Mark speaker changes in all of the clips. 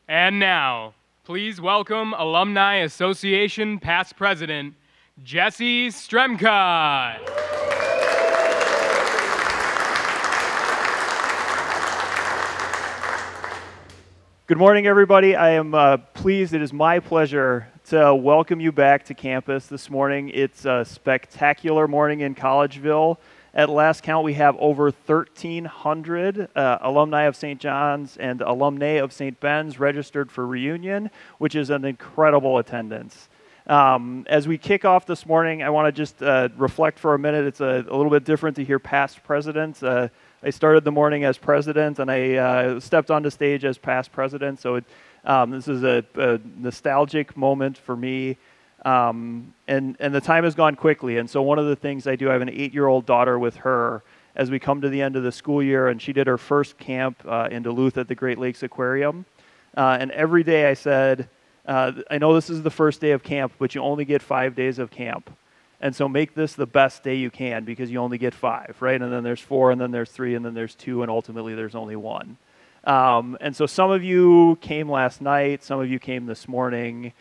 Speaker 1: And now, please welcome Alumni Association past president, Jesse Stremka.
Speaker 2: Good morning, everybody. I am pleased. It is my pleasure to welcome you back to campus this morning. It's a spectacular morning in Collegeville. At last count, we have over 1,300 alumni of St. John's and alumnae of St. Ben's registered for Reunion, which is an incredible attendance. As we kick off this morning, I want to just reflect for a minute. It's a little bit different to hear past presidents. I started the morning as president, and I stepped onto stage as past president, so this is a nostalgic moment for me. And the time has gone quickly, and so one of the things I do, I have an 8-year-old daughter with her as we come to the end of the school year, and she did her first camp in Duluth at the Great Lakes Aquarium. And every day I said, I know this is the first day of camp, but you only get 5 days of camp. And so make this the best day you can because you only get 5, right? And then there's 4, and then there's 3, and then there's 2, and ultimately there's only 1. And so some of you came last night, some of you came this morning.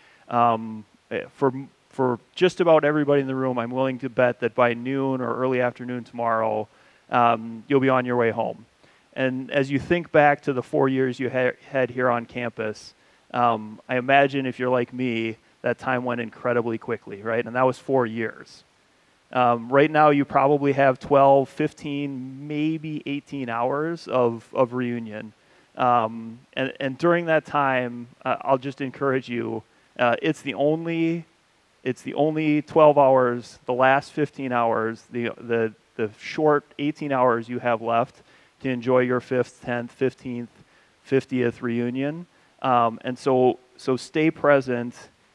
Speaker 2: For just about everybody in the room, I'm willing to bet that by noon or early afternoon tomorrow, you'll be on your way home. And as you think back to the 4 years you had here on campus, I imagine if you're like me, that time went incredibly quickly, right? And that was 4 years. Right now, you probably have 12, 15, maybe 18 hours of reunion. And during that time, I'll just encourage you, it's the only 12 hours, the last 15 hours, the short 18 hours you have left to enjoy your 5th, 10th, 15th, 50th reunion. And so stay present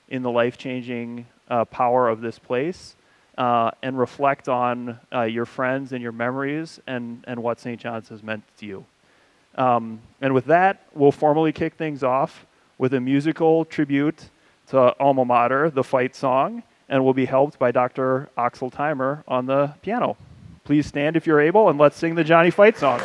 Speaker 2: in the life-changing power of this place and reflect on your friends and your memories and what St. John's has meant to you. And with that, we'll formally kick things off with a musical tribute to Alma Mater, the fight song, and we'll be helped by Dr. Axel Timer on the piano. Please stand if you're able, and let's sing the Johnny Fight song.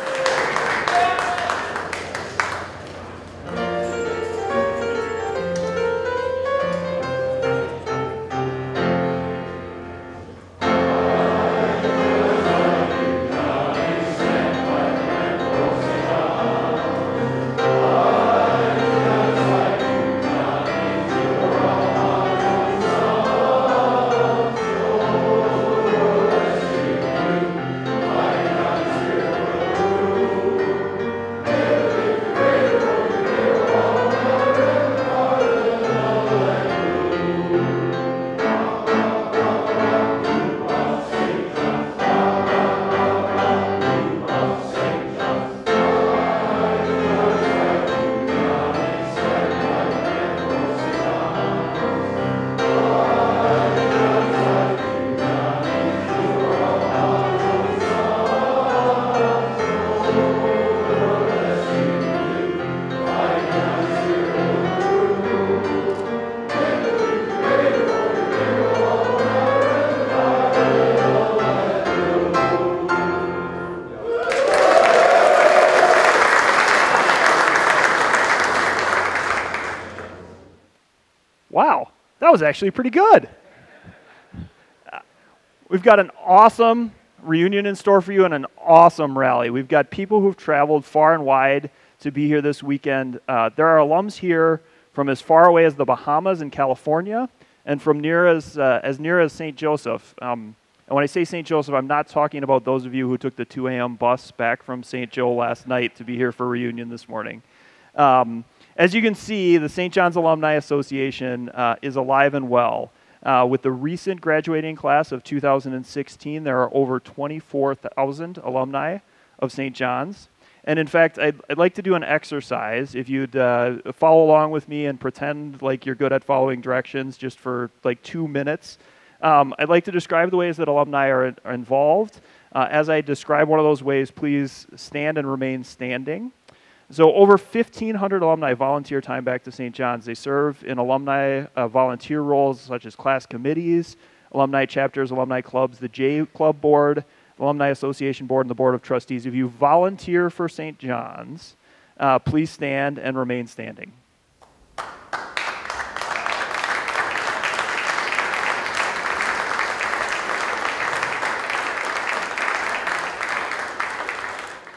Speaker 2: Wow, that was actually pretty good. We've got an awesome reunion in store for you and an awesome rally. We've got people who've traveled far and wide to be here this weekend. There are alums here from as far away as the Bahamas and California and from near as St. Joseph. And when I say St. Joseph, I'm not talking about those of you who took the 2 a.m. bus back from St. Joe last night to be here for reunion this morning. As you can see, the St. John's Alumni Association is alive and well. With the recent graduating class of 2016, there are over 24,000 alumni of St. John's. And in fact, I'd like to do an exercise. If you'd follow along with me and pretend like you're good at following directions just for like 2 minutes, I'd like to describe the ways that alumni are involved. As I describe one of those ways, please stand and remain standing. So over 1,500 alumni volunteer time back to St. John's. They serve in alumni volunteer roles such as class committees, alumni chapters, alumni clubs, the J Club Board, Alumni Association Board, and the Board of Trustees. If you volunteer for St. John's, please stand and remain standing.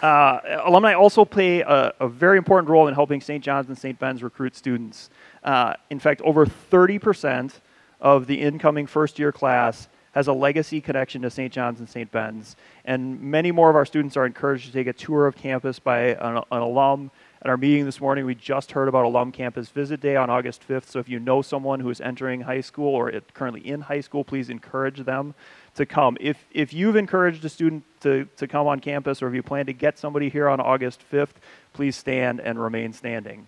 Speaker 2: Alumni also play a very important role in helping St. John's and St. Ben's recruit students. In fact, over 30% of the incoming first-year class has a legacy connection to St. John's and St. Ben's. And many more of our students are encouraged to take a tour of campus by an alum. At our meeting this morning, we just heard about Alum Campus Visit Day on August 5th. So if you know someone who is entering high school or currently in high school, please encourage them to come. If you've encouraged a student to come on campus, or if you plan to get somebody here on August 5th, please stand and remain standing.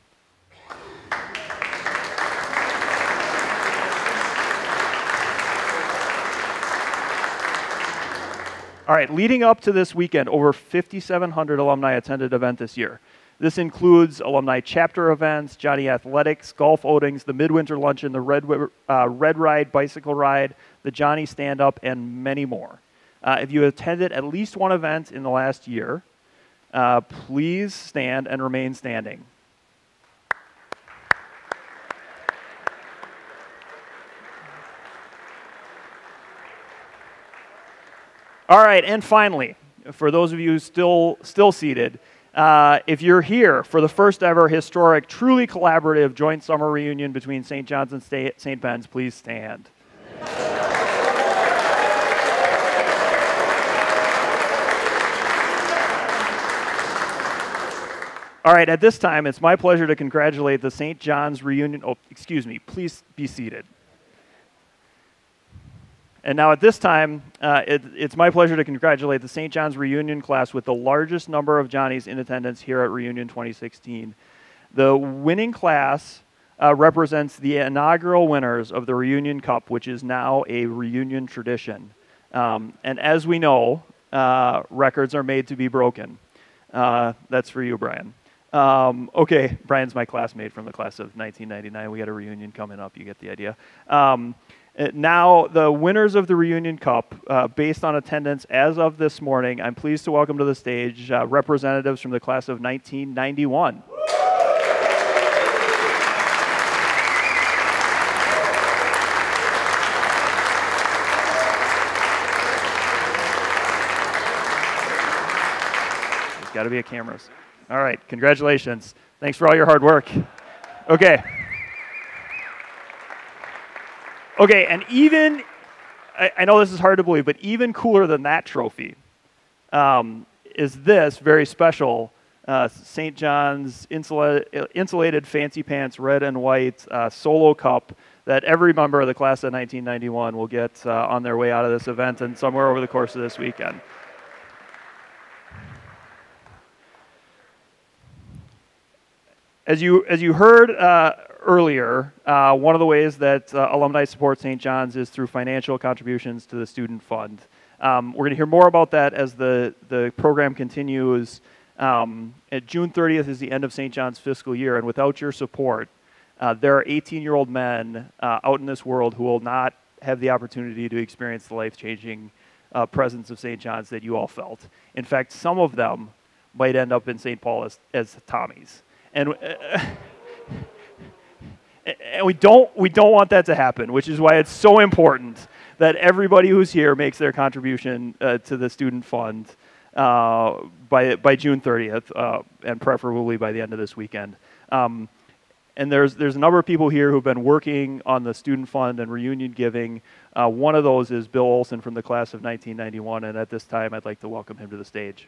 Speaker 2: All right, leading up to this weekend, over 5,700 alumni attended an event this year. This includes alumni chapter events, Johnny Athletics, golf outings, the midwinter luncheon, the Red Ride bicycle ride, the Johnny stand-up, and many more. If you attended at least one event in the last year, please stand and remain standing. All right, and finally, for those of you still seated, if you're here for the first ever historic, truly collaborative joint summer reunion between St. John's and St. Ben's, please stand. All right, at this time, it's my pleasure to congratulate the St. John's Reunion. Oh, excuse me, please be seated. And now at this time, it's my pleasure to congratulate the St. John's Reunion class with the largest number of Johnnies in attendance here at Reunion 2016. The winning class represents the inaugural winners of the Reunion Cup, which is now a reunion tradition. And as we know, records are made to be broken. That's for you, Brian. Okay, Brian's my classmate from the class of 1999. We got a reunion coming up. You get the idea. Now, the winners of the Reunion Cup, based on attendance as of this morning, I'm pleased to welcome to the stage representatives from the class of 1991. There's got to be a camera. All right, congratulations. Thanks for all your hard work. Okay. Okay, and even, I know this is hard to believe, but even cooler than that trophy is this very special St. John's insulated fancy pants red and white solo cup that every member of the class of 1991 will get on their way out of this event and somewhere over the course of this weekend. As you heard earlier, one of the ways that alumni support St. John's is through financial contributions to the student fund. We're going to hear more about that as the program continues. At June 30th is the end of St. John's fiscal year, and without your support, there are 18-year-old men out in this world who will not have the opportunity to experience the life-changing presence of St. John's that you all felt. In fact, some of them might end up in St. Paul as Tommies. And we don't want that to happen, which is why it's so important that everybody who's here makes their contribution to the student fund by June 30th, and preferably by the end of this weekend. And there's a number of people here who've been working on the student fund and reunion giving. One of those is Bill Olson from the class of 1991, and at this time I'd like to welcome him to the stage.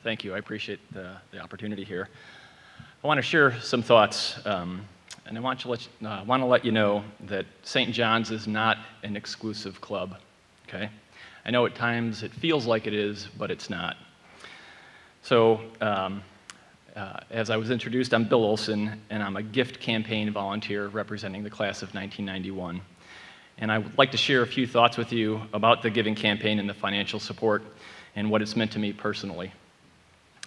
Speaker 3: Thank you. I appreciate the opportunity here. I want to share some thoughts, and I want to let you know that St. John's is not an exclusive club. Okay, I know at times it feels like it is, but it's not. So, as I was introduced, I'm Bill Olson, and I'm a gift campaign volunteer representing the class of 1991. And I would like to share a few thoughts with you about the giving campaign and the financial support and what it's meant to me personally.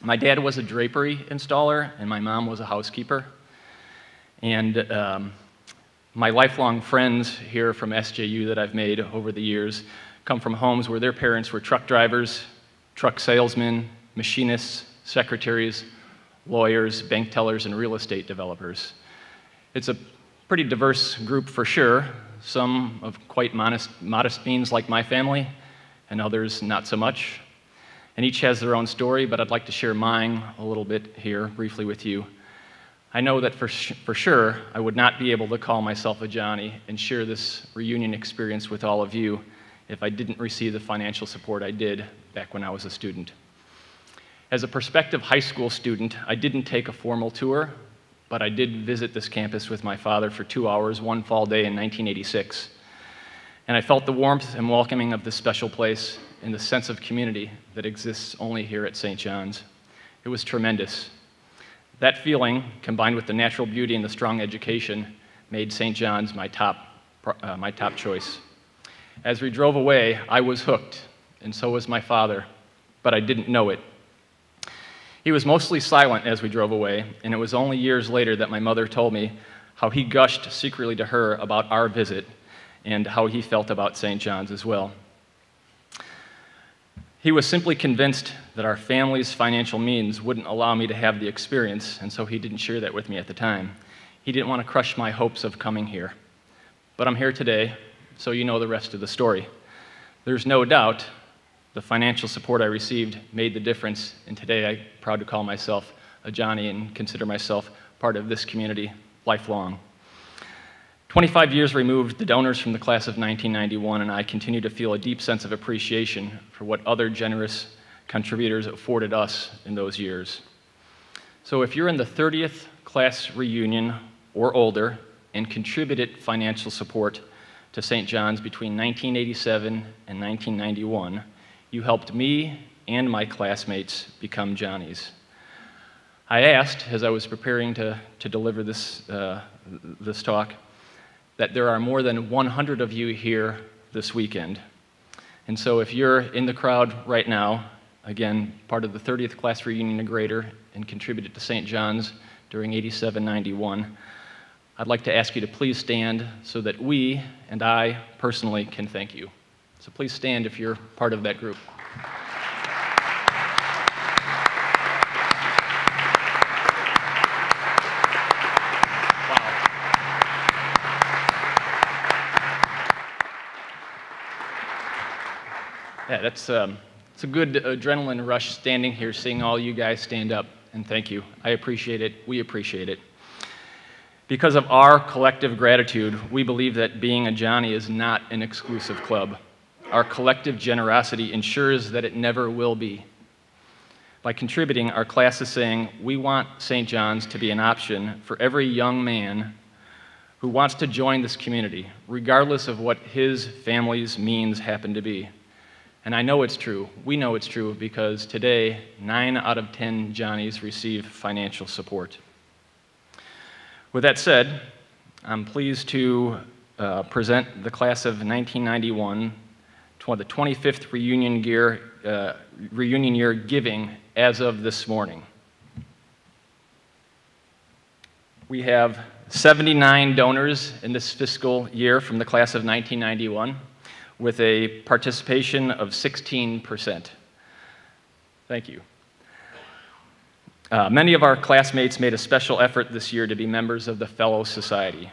Speaker 3: My dad was a drapery installer, and my mom was a housekeeper. And my lifelong friends here from SJU that I've made over the years come from homes where their parents were truck drivers, truck salesmen, machinists, secretaries, lawyers, bank tellers, and real estate developers. It's a pretty diverse group for sure, some of quite modest means like my family, and others not so much. And each has their own story, but I'd like to share mine a little bit here briefly with you. I know that for sure I would not be able to call myself a Johnny and share this reunion experience with all of you if I didn't receive the financial support I did back when I was a student. As a prospective high school student, I didn't take a formal tour, but I did visit this campus with my father for 2 hours one fall day in 1986. And I felt the warmth and welcoming of this special place and the sense of community that exists only here at St. John's. It was tremendous. That feeling, combined with the natural beauty and the strong education, made St. John's my top choice. As we drove away, I was hooked, and so was my father, but I didn't know it. He was mostly silent as we drove away, and it was only years later that my mother told me how he gushed secretly to her about our visit and how he felt about St. John's as well. He was simply convinced that our family's financial means wouldn't allow me to have the experience, and so he didn't share that with me at the time. He didn't want to crush my hopes of coming here. But I'm here today, so you know the rest of the story. There's no doubt the financial support I received made the difference, and today I'm proud to call myself a Johnny and consider myself part of this community lifelong. 25 years removed, the donors from the class of 1991 and I continue to feel a deep sense of appreciation for what other generous contributors afforded us in those years. So if you're in the 30th class reunion or older and contributed financial support to St. John's between 1987 and 1991, you helped me and my classmates become Johnnies. I asked, as I was preparing to deliver this talk, that there are more than 100 of you here this weekend. And so if you're in the crowd right now, again, part of the 30th class reunion and greater and contributed to St. John's during 87-91, I'd like to ask you to please stand so that we and I personally can thank you. So please stand if you're part of that group. Yeah, it's a good adrenaline rush standing here, seeing all you guys stand up, and thank you. I appreciate it. We appreciate it. Because of our collective gratitude, we believe that being a Johnny is not an exclusive club. Our collective generosity ensures that it never will be. By contributing, our class is saying we want St. John's to be an option for every young man who wants to join this community, regardless of what his family's means happen to be. And I know it's true. We know it's true because today, 9 out of 10 Johnnies receive financial support. With that said, I'm pleased to present the class of 1991, the 25th reunion year giving as of this morning. We have 79 donors in this fiscal year from the class of 1991. With a participation of 16%. Thank you. Many of our classmates made a special effort this year to be members of the Fellow Society.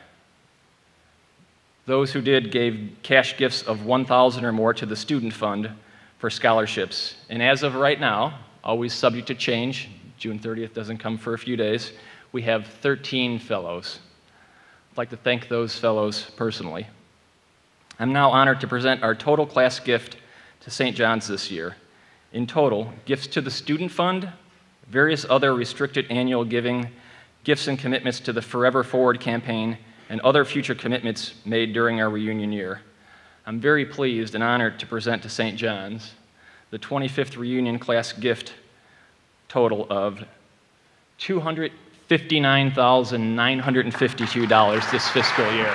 Speaker 3: Those who did gave cash gifts of $1,000 or more to the Student Fund for scholarships. And as of right now, always subject to change, June 30th doesn't come for a few days, we have 13 fellows. I'd like to thank those fellows personally. I'm now honored to present our total class gift to St. John's this year. In total, gifts to the Student Fund, various other restricted annual giving, gifts and commitments to the Forever Forward campaign, and other future commitments made during our reunion year. I'm very pleased and honored to present to St. John's the 25th reunion class gift total of $259,952 this fiscal year.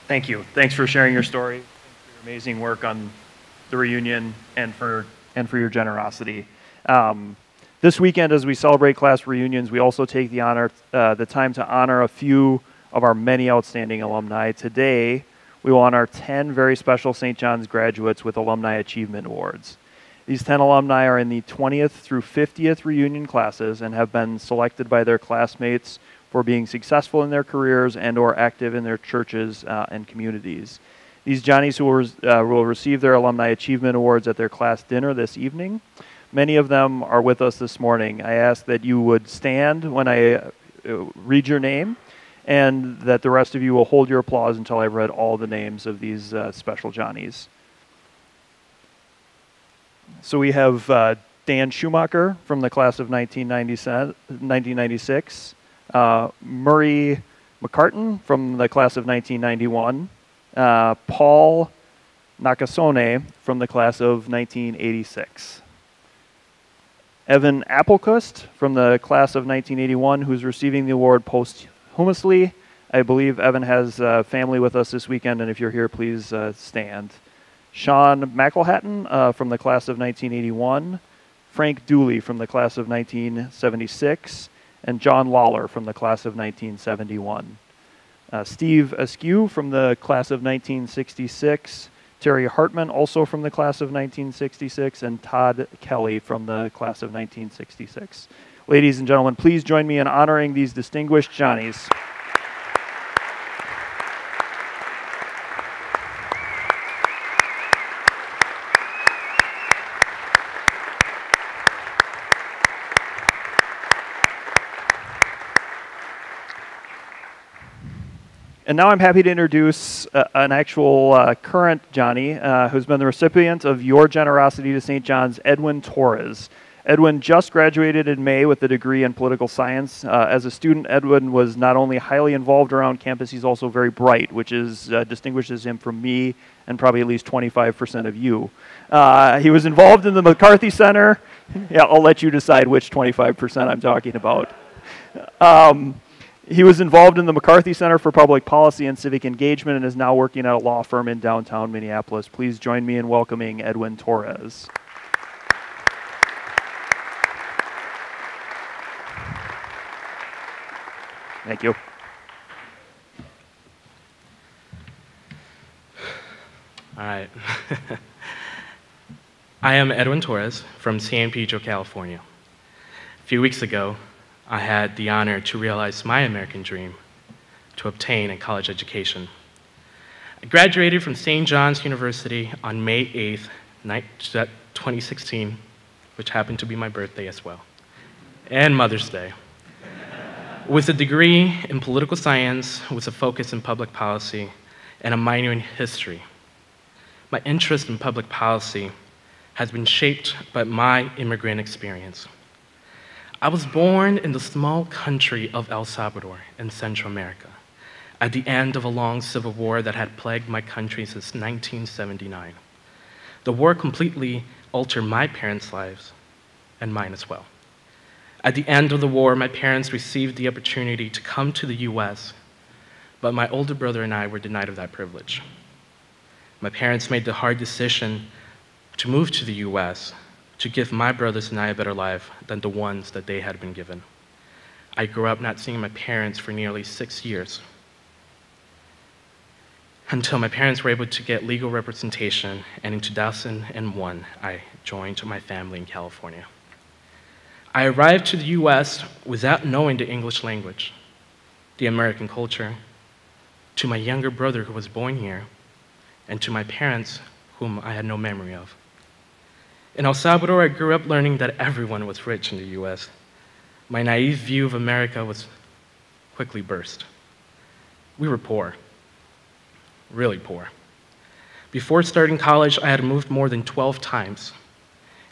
Speaker 2: Thank you. Thanks for sharing your story. Thanks for your amazing work on the reunion and for your generosity. This weekend, as we celebrate class reunions, we also take the time to honor a few of our many outstanding alumni. Today, we will honor 10 very special St. John's graduates with Alumni Achievement Awards. These 10 alumni are in the 20th through 50th reunion classes and have been selected by their classmates for being successful in their careers and or active in their churches and communities. These Johnnies who will receive their Alumni Achievement Awards at their class dinner this evening. Many of them are with us this morning. I ask that you would stand when I read your name, and that the rest of you will hold your applause until I've read all the names of these special Johnnies. So we have Dan Schumacher from the class of 1996, Murray McCartan from the class of 1991, Paul Nakasone from the class of 1986. Evan Appelkust from the class of 1981, who's receiving the award posthumously. I believe Evan has family with us this weekend, and if you're here, please stand. Sean McElhatton from the class of 1981, Frank Dooley from the class of 1976, and John Lawler from the class of 1971. Steve Askew from the class of 1966, Terry Hartman also from the class of 1966, and Todd Kelly from the class of 1966. Ladies and gentlemen, please join me in honoring these distinguished Johnnies. And now I'm happy to introduce an actual current Johnny who's been the recipient of your generosity to St. John's, Edwin Torres. Edwin just graduated in May with a degree in political science. As a student, Edwin was not only highly involved around campus, he's also very bright, which distinguishes him from me and probably at least 25% of you. He was involved in the McCarthy Center. Yeah, I'll let you decide which 25% I'm talking about. He was involved in the McCarthy Center for Public Policy and Civic Engagement and is now working at a law firm in downtown Minneapolis. Please join me in welcoming Edwin Torres. Thank you.
Speaker 4: All right. I am Edwin Torres from San Pedro, California. A few weeks ago, I had the honor to realize my American dream, to obtain a college education. I graduated from St. John's University on May 8th, 2016, which happened to be my birthday as well, and Mother's Day, with a degree in political science with a focus in public policy and a minor in history. My interest in public policy has been shaped by my immigrant experience. I was born in the small country of El Salvador in Central America at the end of a long civil war that had plagued my country since 1979. The war completely altered my parents' lives and mine as well. At the end of the war, my parents received the opportunity to come to the US, but my older brother and I were denied of that privilege. My parents made the hard decision to move to the US to give my brothers and I a better life than the ones that they had been given. I grew up not seeing my parents for nearly 6 years, until my parents were able to get legal representation, and in 2001, I joined my family in California. I arrived to the US without knowing the English language, the American culture, to my younger brother who was born here, and to my parents whom I had no memory of. In El Salvador, I grew up learning that everyone was rich in the US. My naive view of America was quickly burst. We were poor, really poor. Before starting college, I had moved more than 12 times,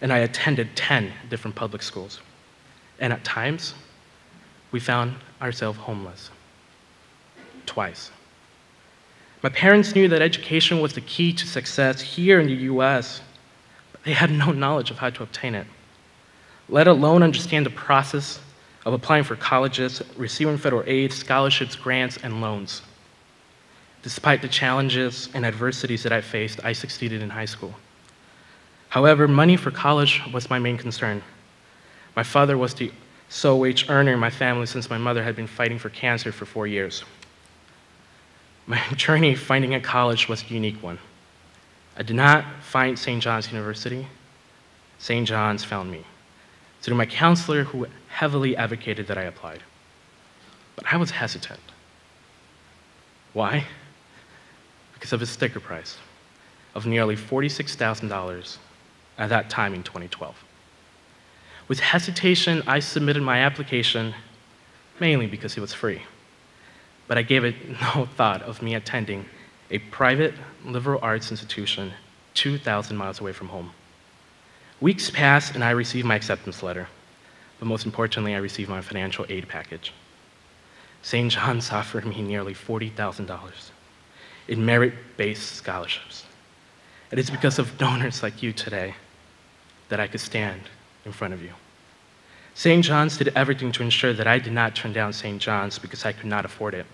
Speaker 4: and I attended 10 different public schools. And at times, we found ourselves homeless. Twice. My parents knew that education was the key to success here in the US, they had no knowledge of how to obtain it, let alone understand the process of applying for colleges, receiving federal aid, scholarships, grants, and loans. Despite the challenges and adversities that I faced, I succeeded in high school. However, money for college was my main concern. My father was the sole wage earner in my family since my mother had been fighting for cancer for 4 years. My journey finding a college was a unique one. I did not find St. John's University. St. John's found me through my counselor who heavily advocated that I applied. But I was hesitant. Why? Because of a sticker price of nearly $46,000 at that time in 2012. With hesitation, I submitted my application mainly because it was free. But I gave it no thought of me attending a private liberal arts institution 2,000 miles away from home. Weeks passed and I received my acceptance letter, but most importantly, I received my financial aid package. St. John's offered me nearly $40,000 in merit-based scholarships. It is because of donors like you today that I could stand in front of you. St. John's did everything to ensure that I did not turn down St. John's because I could not afford it.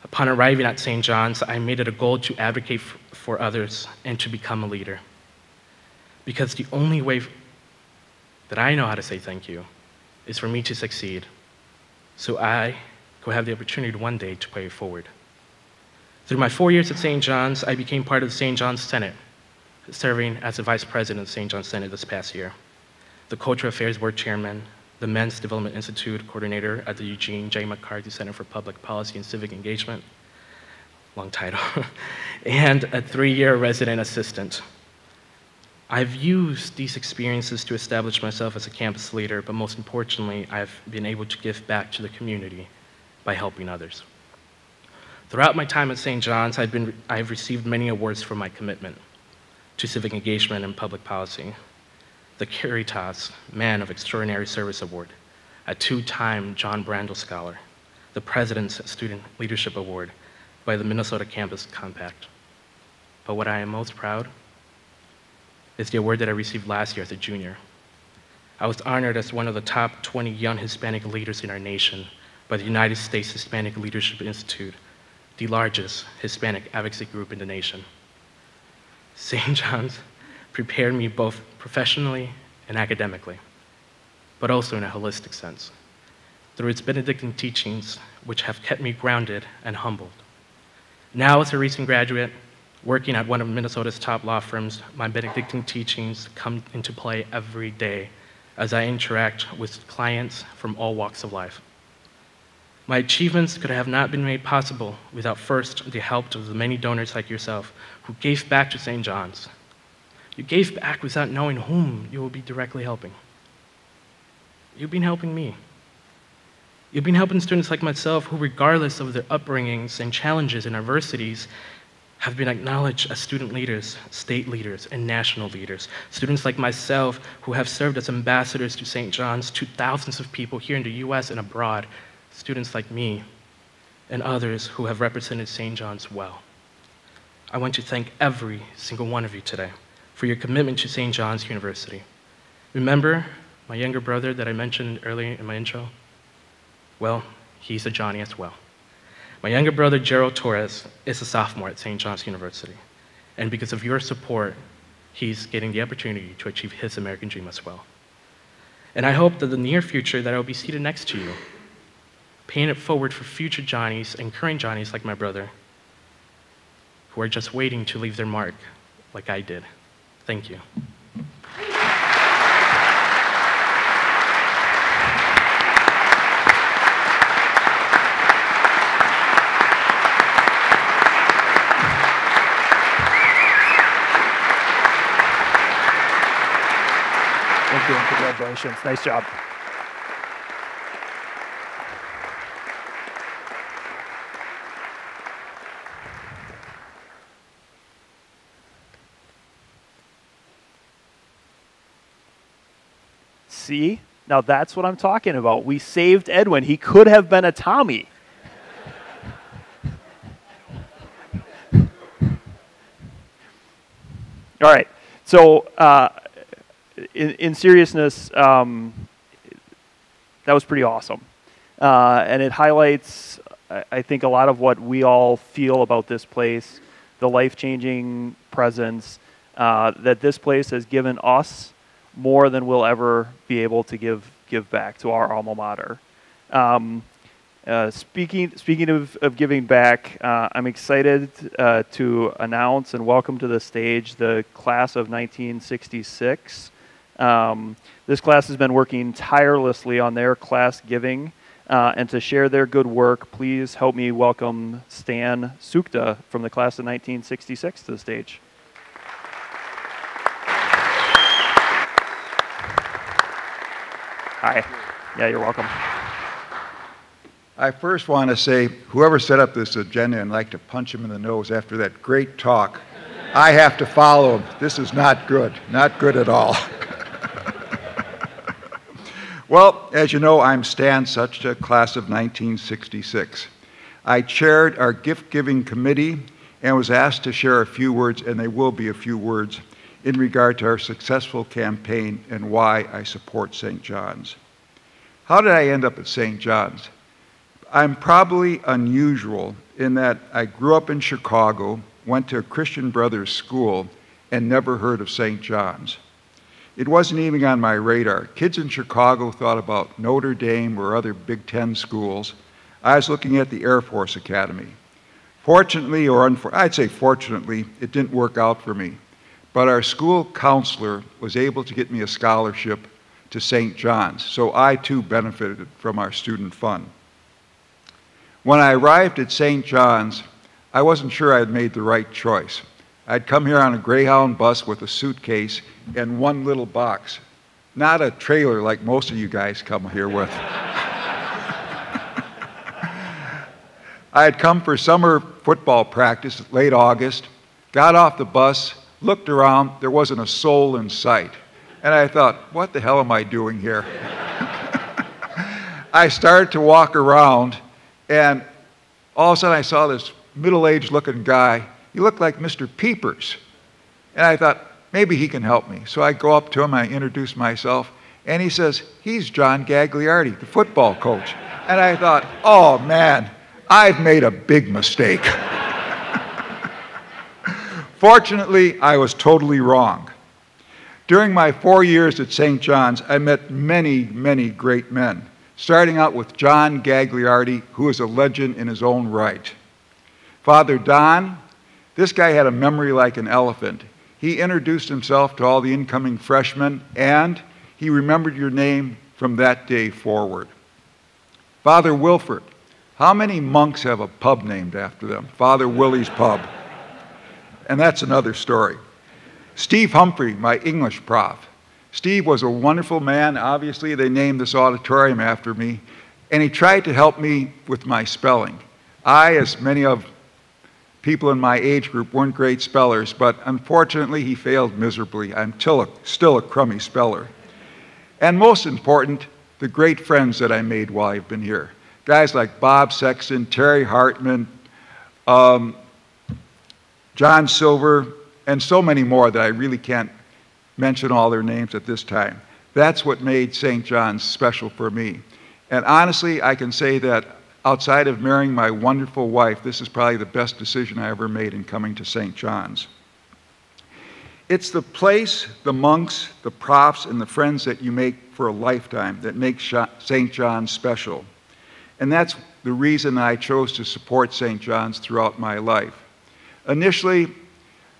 Speaker 4: Upon arriving at St. John's, I made it a goal to advocate for others and to become a leader. Because the only way that I know how to say thank you is for me to succeed, so I could have the opportunity one day to pay it forward. Through my 4 years at St. John's, I became part of the St. John's Senate, serving as the Vice President of St. John's Senate this past year, the Cultural Affairs Board Chairman, the Men's Development Institute Coordinator at the Eugene J. McCarthy Center for Public Policy and Civic Engagement, long title, and a 3-year resident assistant. I've used these experiences to establish myself as a campus leader, but most importantly, I've been able to give back to the community by helping others. Throughout my time at St. John's, I've received many awards for my commitment to civic engagement and public policy. The Caritas Man of Extraordinary Service Award, a 2-time John Brandel Scholar, the President's Student Leadership Award by the Minnesota Campus Compact. But what I am most proud is the award that I received last year as a junior. I was honored as one of the top 20 young Hispanic leaders in our nation by the United States Hispanic Leadership Institute, the largest Hispanic advocacy group in the nation. St. John's prepared me both professionally and academically, but also in a holistic sense, through its Benedictine teachings, which have kept me grounded and humbled. Now, as a recent graduate, working at one of Minnesota's top law firms, my Benedictine teachings come into play every day as I interact with clients from all walks of life. My achievements could have not been made possible without first the help of the many donors like yourself who gave back to St. John's. You gave back without knowing whom you will be directly helping. You've been helping me. You've been helping students like myself who, regardless of their upbringings and challenges and adversities, have been acknowledged as student leaders, state leaders, and national leaders. Students like myself who have served as ambassadors to St. John's to thousands of people here in the US and abroad. Students like me and others who have represented St. John's well. I want to thank every single one of you today for your commitment to St. John's University. Remember my younger brother that I mentioned earlier in my intro? Well, he's a Johnny as well. My younger brother, Gerald Torres, is a sophomore at St. John's University. And because of your support, he's getting the opportunity to achieve his American dream as well. And I hope that in the near future that I'll be seated next to you, paying it forward for future Johnnies and current Johnnies like my brother, who are just waiting to leave their mark like I did. Thank you.
Speaker 2: Thank you and congratulations. Nice job. See? Now that's what I'm talking about. We saved Edwin. He could have been a Tommy. All right. So in seriousness, that was pretty awesome. And it highlights, I think, a lot of what we all feel about this place, the life-changing presence that this place has given us more than we'll ever be able to give back to our alma mater. Speaking of giving back, I'm excited to announce and welcome to the stage the class of 1966. This class has been working tirelessly on their class giving, and to share their good work, please help me welcome Stan Sukta from the class of 1966 to the stage. Hi. Yeah, you're welcome.
Speaker 5: I first want to say, whoever set up this agenda, and like to punch him in the nose after that great talk. I have to follow him. This is not good at all. Well, as you know, I'm Stan Sukta, class of 1966. I chaired our gift-giving committee and was asked to share a few words, and they will be a few words, in regard to our successful campaign and why I support St. John's. How did I end up at St. John's? I'm probably unusual in that I grew up in Chicago, went to a Christian Brothers school, and never heard of St. John's. It wasn't even on my radar. Kids in Chicago thought about Notre Dame or other Big Ten schools. I was looking at the Air Force Academy. Fortunately, or I'd say fortunately, it didn't work out for me. But our school counselor was able to get me a scholarship to St. John's, so I too benefited from our student fund. When I arrived at St. John's, I wasn't sure I had made the right choice. I'd come here on a Greyhound bus with a suitcase and one little box, not a trailer like most of you guys come here with. I had come for summer football practice late August, got off the bus, looked around, there wasn't a soul in sight. And I thought, what the hell am I doing here? I started to walk around, and all of a sudden I saw this middle-aged looking guy. He looked like Mr. Peepers. And I thought, maybe he can help me. So I go up to him, I introduce myself, and he says, he's John Gagliardi, the football coach. And I thought, oh man, I've made a big mistake. Fortunately, I was totally wrong. During my 4 years at St. John's, I met many, many great men, starting out with John Gagliardi, who is a legend in his own right. Father Don, this guy had a memory like an elephant. He introduced himself to all the incoming freshmen, and he remembered your name from that day forward. Father Wilford, how many monks have a pub named after them? Father Willie's Pub. And that's another story. Steve Humphrey, my English prof. Steve was a wonderful man. Obviously, they named this auditorium after me. And he tried to help me with my spelling. I, as many of people in my age group, weren't great spellers, but unfortunately, he failed miserably. I'm still a crummy speller. And most important, the great friends that I made while I've been here. Guys like Bob Sexton, Terry Hartman, John Silver, and so many more that I really can't mention all their names at this time. That's what made St. John's special for me. And honestly, I can say that outside of marrying my wonderful wife, this is probably the best decision I ever made in coming to St. John's. It's the place, the monks, the profs, and the friends that you make for a lifetime that make St. John's special. And that's the reason I chose to support St. John's throughout my life. Initially,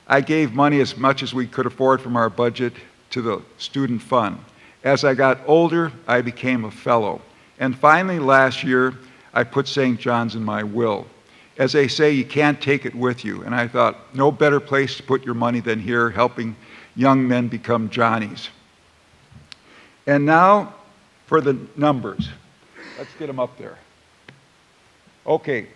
Speaker 5: I gave money as much as we could afford from our budget to the student fund. As I got older, I became a fellow. And finally, last year, I put St. John's in my will. As they say, you can't take it with you. And I thought, no better place to put your money than here, helping young men become Johnnies. And now for the numbers. Let's get them up there. Okay,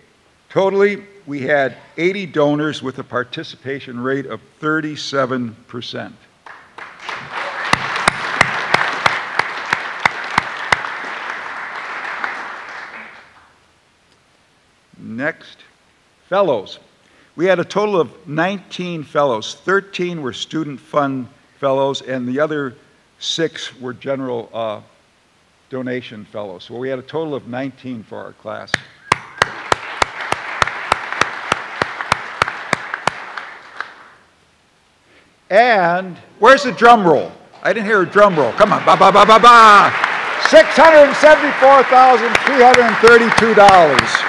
Speaker 5: totally, we had 80 donors with a participation rate of 37%. Next, fellows. We had a total of 19 fellows. 13 were student fund fellows, and the other 6 were general donation fellows. So we had a total of 19 for our class. And where's the drum roll? I didn't hear a drum roll. Come on, ba ba ba ba ba. $674,332.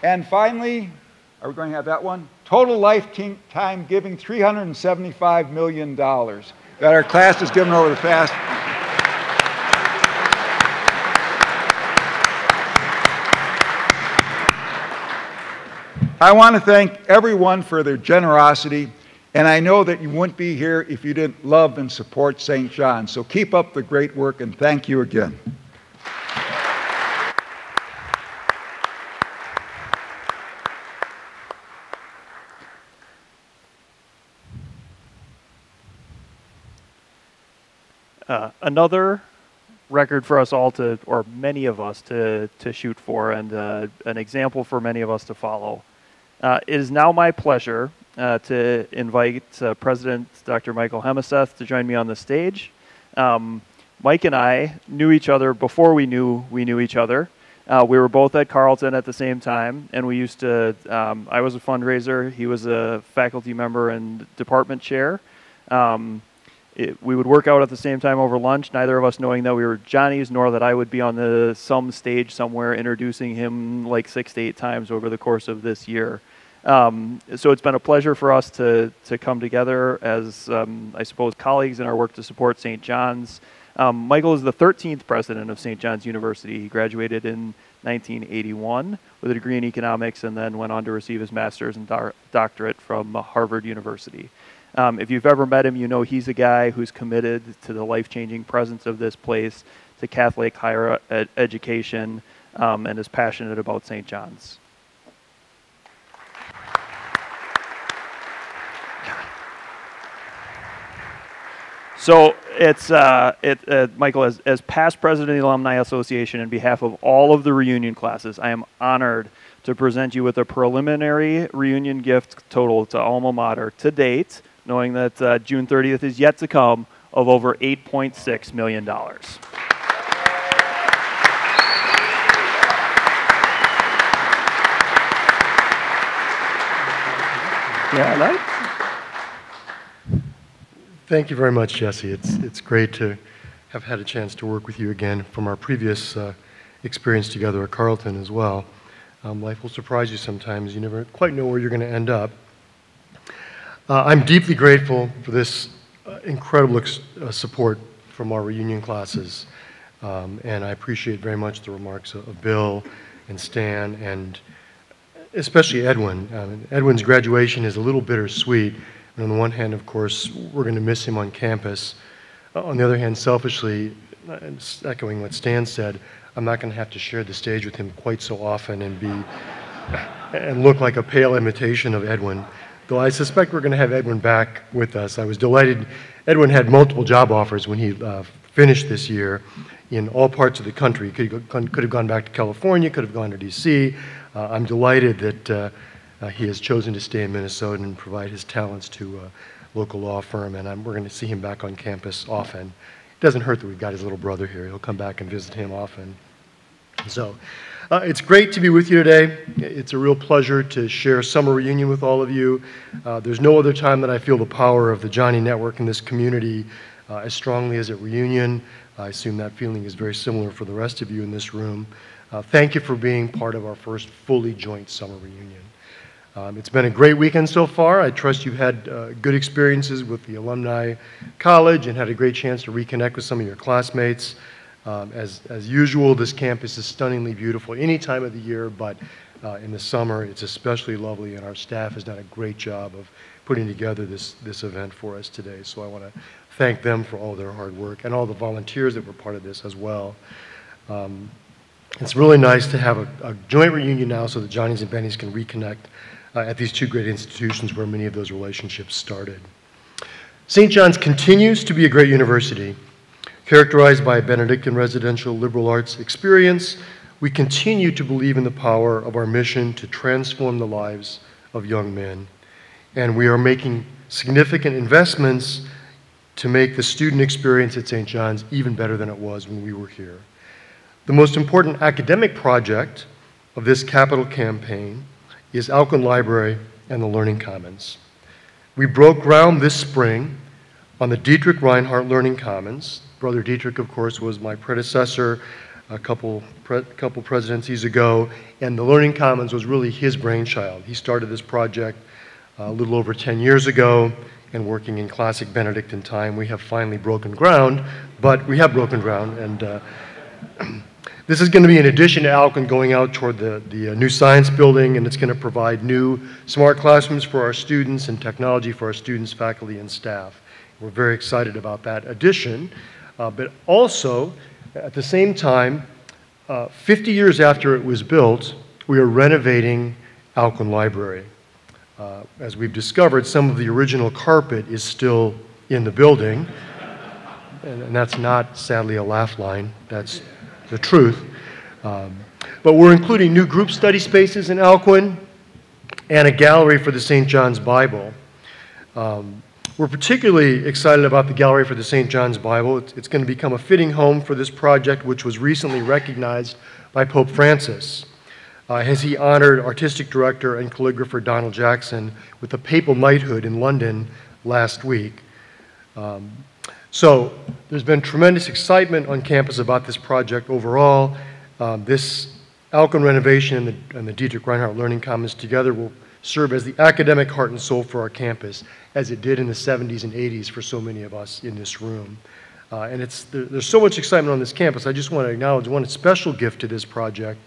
Speaker 5: And finally, are we going to have that one? Total lifetime giving, $375 million that our class has given over the past. I want to thank everyone for their generosity, and I know that you wouldn't be here if you didn't love and support St. John's. So keep up the great work, and thank you again.
Speaker 2: Another record for us all to, or many of us to shoot for, and an example for many of us to follow. It is now my pleasure to invite President Dr. Michael Hemeseth to join me on the stage. Mike and I knew each other before we knew each other. We were both at Carleton at the same time, and we used to, I was a fundraiser, he was a faculty member and department chair. We would work out at the same time over lunch, neither of us knowing that we were Johnnies, nor that I would be on some stage somewhere introducing him like 6 to 8 times over the course of this year. So it's been a pleasure for us to come together as, I suppose, colleagues in our work to support St. John's. Michael is the 13th president of St. John's University. He graduated in 1981 with a degree in economics and then went on to receive his master's and doctorate from Harvard University. If you've ever met him, you know he's a guy who's committed to the life-changing presence of this place, to Catholic higher education, and is passionate about St. John's. So it's Michael, as past president of the Alumni Association, in behalf of all of the reunion classes, I am honored to present you with a preliminary reunion gift total to alma mater to date, knowing that June 30th is yet to come, of over $8.6 million. Yeah, right?
Speaker 6: Thank you very much, Jesse. It's great to have had a chance to work with you again from our previous experience together at Carleton as well. Life will surprise you sometimes. You never quite know where you're going to end up. I'm deeply grateful for this incredible support from our reunion classes, and I appreciate very much the remarks of Bill and Stan, and especially Edwin. Edwin's graduation is a little bittersweet. And on the one hand, of course, we're going to miss him on campus. On the other hand, selfishly, echoing what Stan said, I'm not going to have to share the stage with him quite so often and look like a pale imitation of Edwin. Though I suspect we're going to have Edwin back with us. I was delighted. Edwin had multiple job offers when he finished this year in all parts of the country. Could have gone back to California, could have gone to D.C. I'm delighted that he has chosen to stay in Minnesota and provide his talents to a local law firm, and we're going to see him back on campus often. It doesn't hurt that we've got his little brother here. He'll come back and visit him often. So it's great to be with you today. It's a real pleasure to share summer reunion with all of you. There's no other time that I feel the power of the Johnny Network in this community as strongly as at reunion. I assume that feeling is very similar for the rest of you in this room. Thank you for being part of our first fully joint summer reunion. It's been a great weekend so far. I trust you've had good experiences with the Alumni College and had a great chance to reconnect with some of your classmates. As usual, this campus is stunningly beautiful any time of the year, but in the summer it's especially lovely, and our staff has done a great job of putting together this event for us today. So I want to thank them for all their hard work and all the volunteers that were part of this as well. It's really nice to have a joint reunion now so that Johnny's and Benny's can reconnect at these two great institutions where many of those relationships started. St. John's continues to be a great university. Characterized by a Benedictine residential liberal arts experience, we continue to believe in the power of our mission to transform the lives of young men. And we are making significant investments to make the student experience at St. John's even better than it was when we were here. The most important academic project of this capital campaign is Alkin Library and the Learning Commons. We broke ground this spring on the Dietrich Reinhardt Learning Commons. Brother Dietrich, of course, was my predecessor a couple presidencies ago, and the Learning Commons was really his brainchild. He started this project a little over 10 years ago, and working in classic Benedictine time, we have finally broken ground, but we have broken ground, and this is going to be in addition to Alcuin going out toward the new science building, and it's going to provide new smart classrooms for our students and technology for our students, faculty, and staff. We're very excited about that addition, but also, at the same time, 50 years after it was built, we are renovating Alcuin Library. As we've discovered, some of the original carpet is still in the building, and that's not, sadly, a laugh line. That's the truth. But we're including new group study spaces in Alcuin and a gallery for the St. John's Bible. We're particularly excited about the Gallery for the St. John's Bible. It's going to become a fitting home for this project, which was recently recognized by Pope Francis, as he honored artistic director and calligrapher Donald Jackson with a papal knighthood in London last week. So there's been tremendous excitement on campus about this project overall. This Alcuin renovation and the Dietrich Reinhardt Learning Commons together will serve as the academic heart and soul for our campus, as it did in the 70s and 80s for so many of us in this room. And there's so much excitement on this campus. I just want to acknowledge one special gift to this project.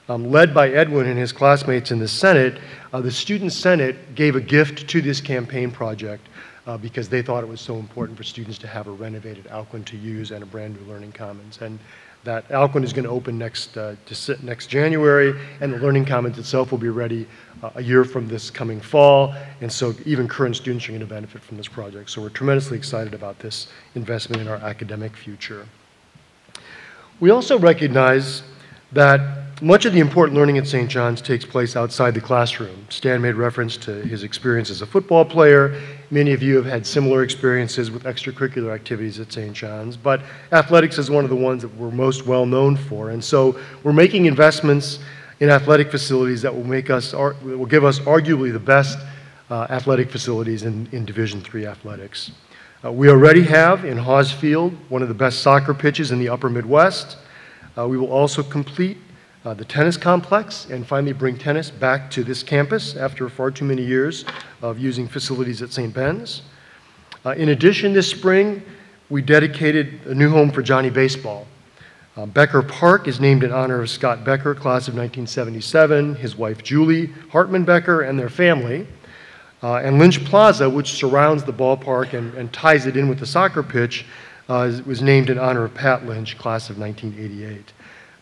Speaker 6: Led by Edwin and his classmates in the Senate, the Student Senate gave a gift to this campaign project because they thought it was so important for students to have a renovated Alcuin to use and a brand new Learning Commons. And that Alcuin is going to open next January, and the Learning Commons itself will be ready a year from this coming fall, and so even current students are going to benefit from this project. So we're tremendously excited about this investment in our academic future. We also recognize that much of the important learning at St. John's takes place outside the classroom. Stan made reference to his experience as a football player. Many of you have had similar experiences with extracurricular activities at St. John's, but athletics is one of the ones that we're most well known for. And so we're making investments in athletic facilities that will give us arguably the best athletic facilities in Division III athletics. We already have in Hawes Field one of the best soccer pitches in the upper Midwest. We will also complete the tennis complex and finally bring tennis back to this campus after far too many years of using facilities at St. Ben's. In addition, this spring, we dedicated a new home for Johnny Baseball. Becker Park is named in honor of Scott Becker, class of 1977, his wife Julie Hartman Becker, and their family. And Lynch Plaza, which surrounds the ballpark and ties it in with the soccer pitch, was named in honor of Pat Lynch, class of 1988.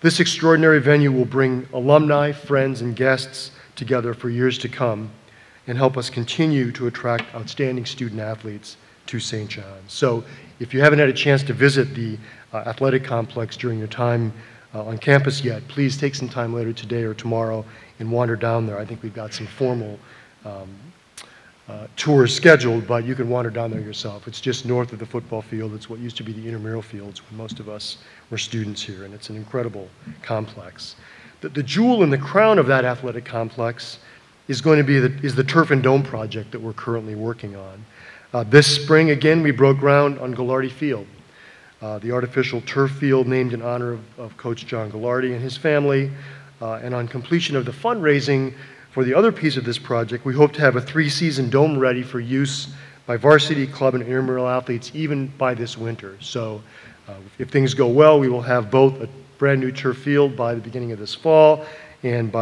Speaker 6: This extraordinary venue will bring alumni, friends, and guests together for years to come and help us continue to attract outstanding student athletes to St. John's. So if you haven't had a chance to visit the athletic complex during your time on campus yet, please take some time later today or tomorrow and wander down there. I think we've got some formal tours scheduled, but you can wander down there yourself. It's just north of the football field. It's what used to be the intramural fields when most of us were students here, and it's an incredible complex. The jewel in the crown of that athletic complex is going to be the Turf and Dome project that we're currently working on. This spring, again, we broke ground on Ghilardi Field, the artificial turf field named in honor of Coach John Ghilardi and his family. And on completion of the fundraising for the other piece of this project, we hope to have a 3-season dome ready for use by varsity, club, and intramural athletes even by this winter. So if things go well, we will have both a brand new turf field by the beginning of this fall, and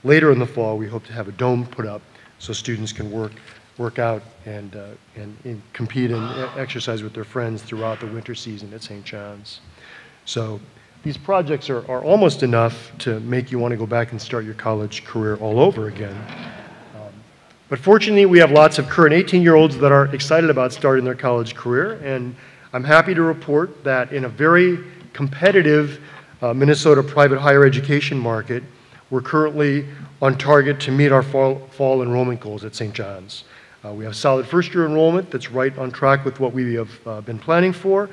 Speaker 6: later in the fall, we hope to have a dome put up so students can work out and compete and exercise with their friends throughout the winter season at St. John's. So these projects are almost enough to make you want to go back and start your college career all over again. But fortunately, we have lots of current 18-year-olds that are excited about starting their college career, and I'm happy to report that in a very competitive Minnesota private higher education market, we're currently on target to meet our fall enrollment goals at St. John's. We have solid first-year enrollment that's right on track with what we have been planning for,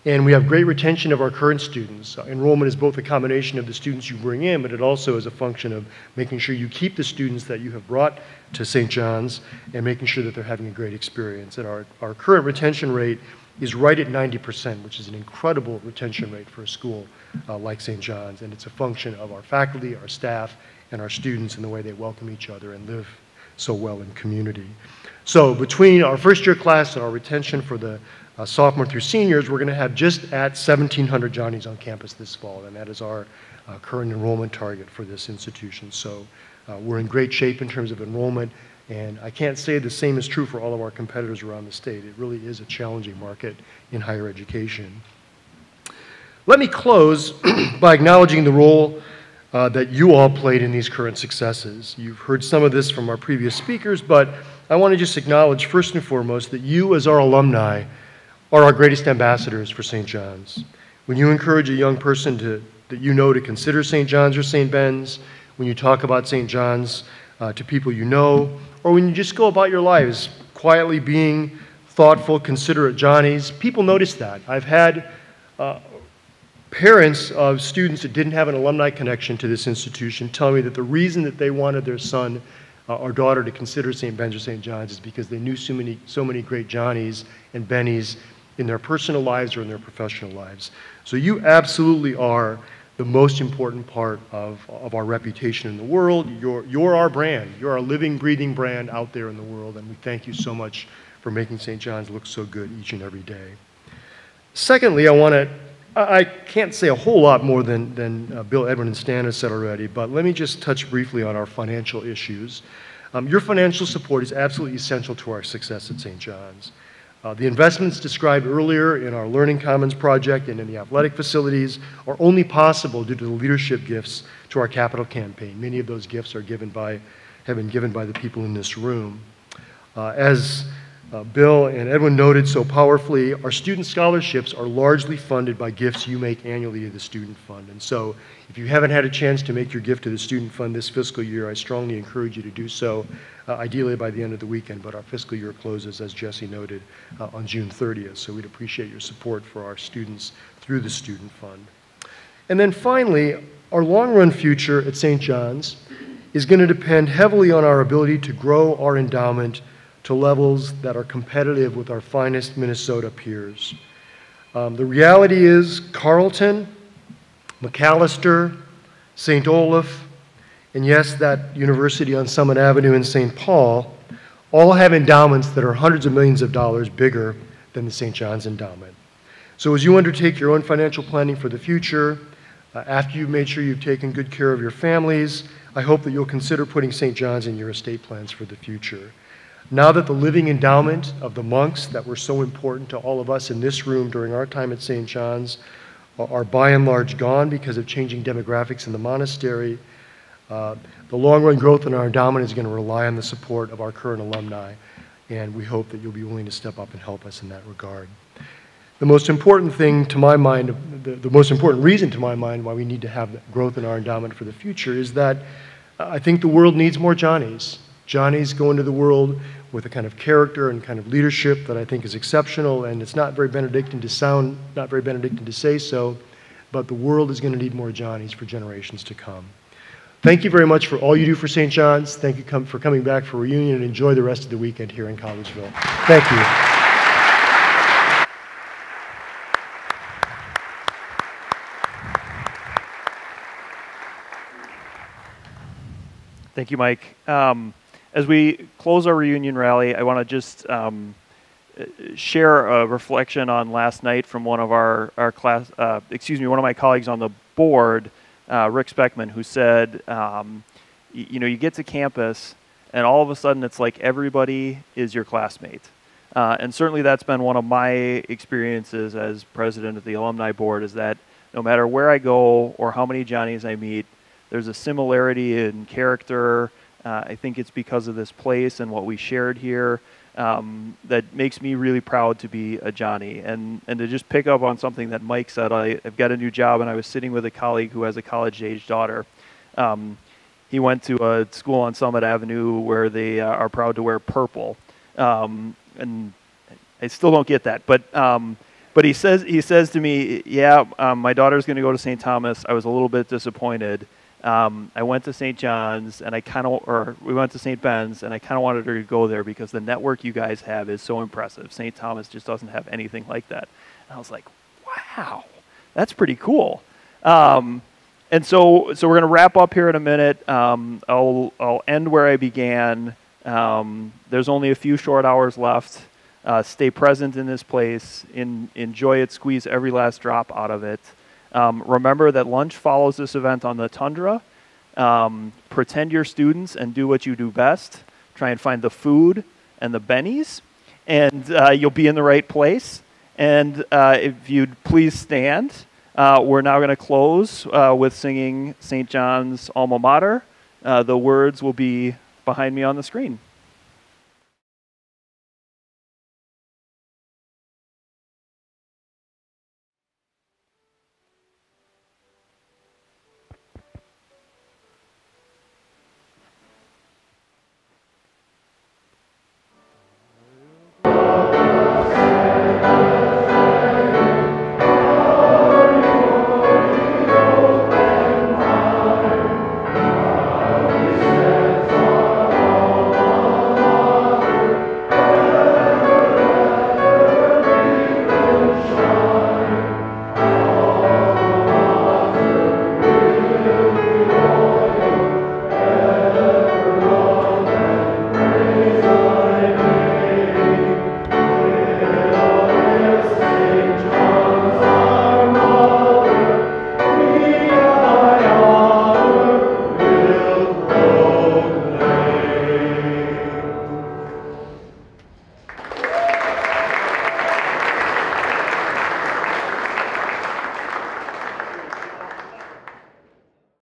Speaker 6: And we have great retention of our current students. Enrollment is both a combination of the students you bring in, but it also is a function of making sure you keep the students that you have brought to St. John's and making sure that they're having a great experience. And our current retention rate is right at 90%, which is an incredible retention rate for a school like St. John's. And it's a function of our faculty, our staff, and our students and the way they welcome each other and live so well in community. So between our first year class and our retention for the sophomore through seniors, we're going to have just at 1,700 Johnnies on campus this fall, and that is our current enrollment target for this institution. So we're in great shape in terms of enrollment, and I can't say the same is true for all of our competitors around the state. It really is a challenging market in higher education. Let me close by acknowledging the role that you all played in these current successes. You've heard some of this from our previous speakers, but I want to just acknowledge first and foremost that you as our alumni are our greatest ambassadors for St. John's. When you encourage a young person that you know to consider St. John's or St. Ben's, when you talk about St. John's to people you know, or when you just go about your lives quietly being thoughtful, considerate Johnnies, people notice that. I've had parents of students that didn't have an alumni connection to this institution tell me that the reason that they wanted their son or daughter to consider St. Ben's or St. John's is because they knew so many great Johnnies and Bennies in their personal lives or in their professional lives. So you absolutely are the most important part of our reputation in the world. You're our brand. You're our living, breathing brand out there in the world, and we thank you so much for making St. John's look so good each and every day. Secondly, I can't say a whole lot more than Bill, Edwin, and Stan have said already, but let me just touch briefly on our financial issues. Your financial support is absolutely essential to our success at St. John's. The investments described earlier in our Learning Commons project and in the athletic facilities are only possible due to the leadership gifts to our capital campaign. Many of those gifts have been given by the people in this room. As Bill and Edwin noted so powerfully, our student scholarships are largely funded by gifts you make annually to the student fund. And so if you haven't had a chance to make your gift to the student fund this fiscal year, I strongly encourage you to do so, ideally by the end of the weekend, but our fiscal year closes, as Jesse noted, on June 30th. So we'd appreciate your support for our students through the student fund. And then finally, our long-run future at St. John's is going to depend heavily on our ability to grow our endowment to levels that are competitive with our finest Minnesota peers. The reality is Carleton, McAllister, St. Olaf, and yes, that university on Summit Avenue in St. Paul all have endowments that are hundreds of millions of dollars bigger than the St. John's endowment. So as you undertake your own financial planning for the future, after you've made sure you've taken good care of your families, I hope that you'll consider putting St. John's in your estate plans for the future. Now that the living endowment of the monks that were so important to all of us in this room during our time at St. John's are by and large gone because of changing demographics in the monastery, the long-run growth in our endowment is going to rely on the support of our current alumni, and we hope that you'll be willing to step up and help us in that regard. The most important thing to my mind, the most important reason to my mind why we need to have growth in our endowment for the future is that I think the world needs more Johnnies. Johnnies go into the world with a kind of character and kind of leadership that I think is exceptional, and it's not very Benedictine to sound, not very Benedictine to say so, but the world is going to need more Johnnies for generations to come. Thank you very much for all you do for St. John's. Thank you for coming back for reunion, and enjoy the rest of the weekend here in Collegeville. Thank you.
Speaker 2: Thank you, Mike. As we close our reunion rally, I want to just share a reflection on last night from one of one of my colleagues on the board, Rick Speckman, who said, you get to campus and all of a sudden it's like everybody is your classmate. And certainly that's been one of my experiences as president of the alumni board, is that no matter where I go or how many Johnnies I meet, there's a similarity in character. I think it's because of this place and what we shared here that makes me really proud to be a Johnny. And to just pick up on something that Mike said, I've got a new job, and I was sitting with a colleague who has a college-age daughter. He went to a school on Summit Avenue where they are proud to wear purple. And I still don't get that. But But he says to me, yeah, my daughter's going to go to St. Thomas. I was a little bit disappointed. I went to St. John's and we went to St. Ben's, and I kind of wanted her to go there because the network you guys have is so impressive. St. Thomas just doesn't have anything like that. And I was like, wow, that's pretty cool. And so we're going to wrap up here in a minute. I'll end where I began. There's only a few short hours left. Stay present in this place. Enjoy it. Squeeze every last drop out of it. Remember that lunch follows this event on the Tundra. Pretend you're students and do what you do best. Try and find the food and the bennies, and you'll be in the right place. And if you'd please stand, we're now going to close with singing St. John's Alma Mater. The words will be behind me on the screen.